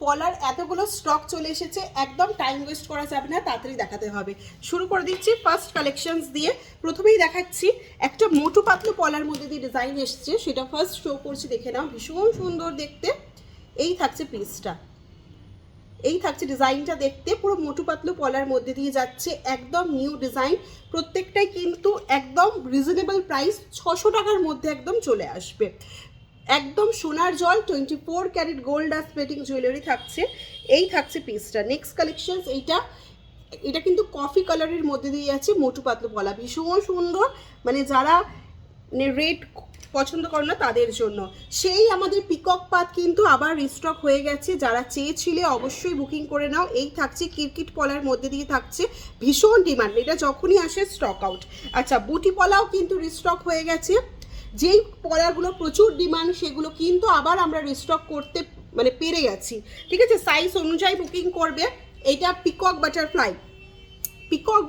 পলার এতগুলো স্টক চলে এসেছে, একদম টাইম ওয়েস্ট করা যাবে না, তাড়াতাড়ি দেখাতে হবে। শুরু করে দিচ্ছি ফার্স্ট কালেকশনস দিয়ে। প্রথমেই দেখাচ্ছি একটা মোটু পাতলু পলার মধ্যে দিয়ে ডিজাইন এসছে, সেটা ফার্স্ট শো করছি, দেখে নাও। ভীষণ সুন্দর দেখতে। এই থাকছে পিসটা, এই থাকছে ডিজাইনটা দেখতে। পুরো মোটু পাতলু পলার মধ্যে দিয়ে যাচ্ছে, একদম নিউ ডিজাইন। প্রত্যেকটাই কিন্তু একদম রিজনেবল প্রাইস, 600 টাকার মধ্যে একদম চলে আসবে। একদম সোনার জল 24 ক্যারেট গোল্ড আর প্লেটিং জুয়েলারি থাকছে। এই থাকছে পিসটা। নেক্সট কালেকশন এটা কিন্তু কফি কালারের মধ্যে দিয়ে যাচ্ছে, মোটু পাতলু পলা, ভীষণ সুন্দর। মানে যারা রেড পছন্দ করে না তাদের জন্য। সেই আমাদের পিকক পাত কিন্তু আবার রিস্টক হয়ে গেছে, যারা চেয়েছিলে অবশ্যই বুকিং করে নাও। এই থাকছে কিরকিট পলার মধ্যে দিয়ে থাকছে, ভীষণ ডিমান্ড, এটা যখনই আসে স্টক আউট। আচ্ছা, বুটি পলাও কিন্তু রিস্টক হয়ে গেছে। যেই পলারগুলো প্রচুর ডিমান্ড সেগুলো কিন্তু আবার আমরা রিস্টক করতে পেরে গেছি। ঠিক আছে, সাইজ অনুযায়ী বুকিং করবে। এইটা পিকক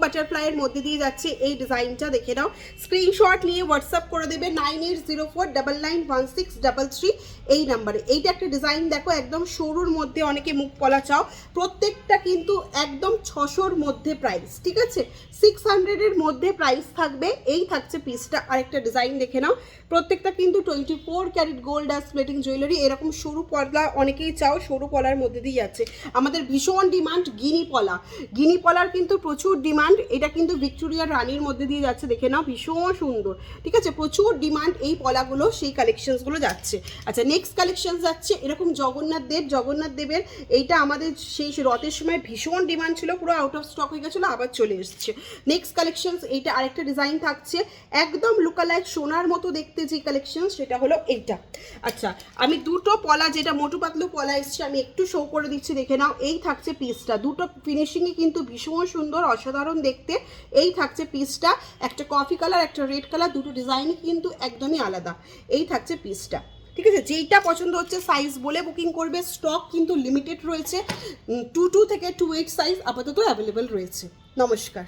বাটারফ্লাইয়ের মধ্যে দিয়ে যাচ্ছে, এই ডিজাইনটা দেখে নাও। স্ক্রিনশট নিয়ে হোয়াটসঅ্যাপ করে দেবে 9804991633 এই নাম্বারে। এইটা একটা ডিজাইন দেখো, একদম সরুর মধ্যে, অনেকে মুখ পলা চাও। প্রত্যেকটা কিন্তু একদম 600-র মধ্যে প্রাইস, ঠিক আছে, 600-এর মধ্যে প্রাইস থাকবে। এই থাকছে পিসটা। আরেকটা ডিজাইন দেখে নাও। প্রত্যেকটা কিন্তু 24 ক্যারেট গোল্ড আর প্লেটিং জুয়েলারি। এরকম সরু পলা অনেকেই চাও, সরু পলার মধ্যে দিয়ে যাচ্ছে। আমাদের ভীষণ ডিমান্ড গিনি পলার কিন্তু প্রচুর ডিমান্ড। এটা কিন্তু ভিক্টোরিয়া রানীর মধ্যে দিয়ে যাচ্ছে, দেখে নাও, ভীষণ সুন্দর। ঠিক আছে, প্রচুর ডিমান্ড এই পলাগুলো, সেই কালেকশনসগুলো যাচ্ছে। আচ্ছা, নেক্সট কালেকশন যাচ্ছে এরকম জগন্নাথ দেবের। এইটা আমাদের সেই রথের সময় ভীষণ ডিমান্ড ছিল, পুরো আউট অফ স্টক হয়ে গেছিলো, আবার চলে এসছে। নেক্সট কালেকশন, এইটা আরেকটা ডিজাইন থাকছে, একদম লুকালাইক সোনার মতো দেখতে যে কালেকশন, সেটা হলো এইটা। আচ্ছা, আমি দুটো পলা, যেটা মোটু পাতলু পলা এসছে, আমি একটু শো করে দিচ্ছি, দেখে নাও। এই থাকছে পিসটা, দুটো ফিনিশিংই কিন্তু ভীষণ সুন্দর, অসাধারণ দেখতে। এই থাকছে পিসটা, একটা কফি কালার, একটা রেড কালার, দুটো ডিজাইনই কিন্তু একদমই আলাদা। এই থাকছে পিসটা। ঠিক আছে, যেইটা পছন্দ হচ্ছে সাইজ বলে বুকিং করবে। স্টক কিন্তু লিমিটেড রয়েছে, 22 থেকে 28 সাইজ আপাতত অ্যাভেলেবেল রয়েছে। নমস্কার।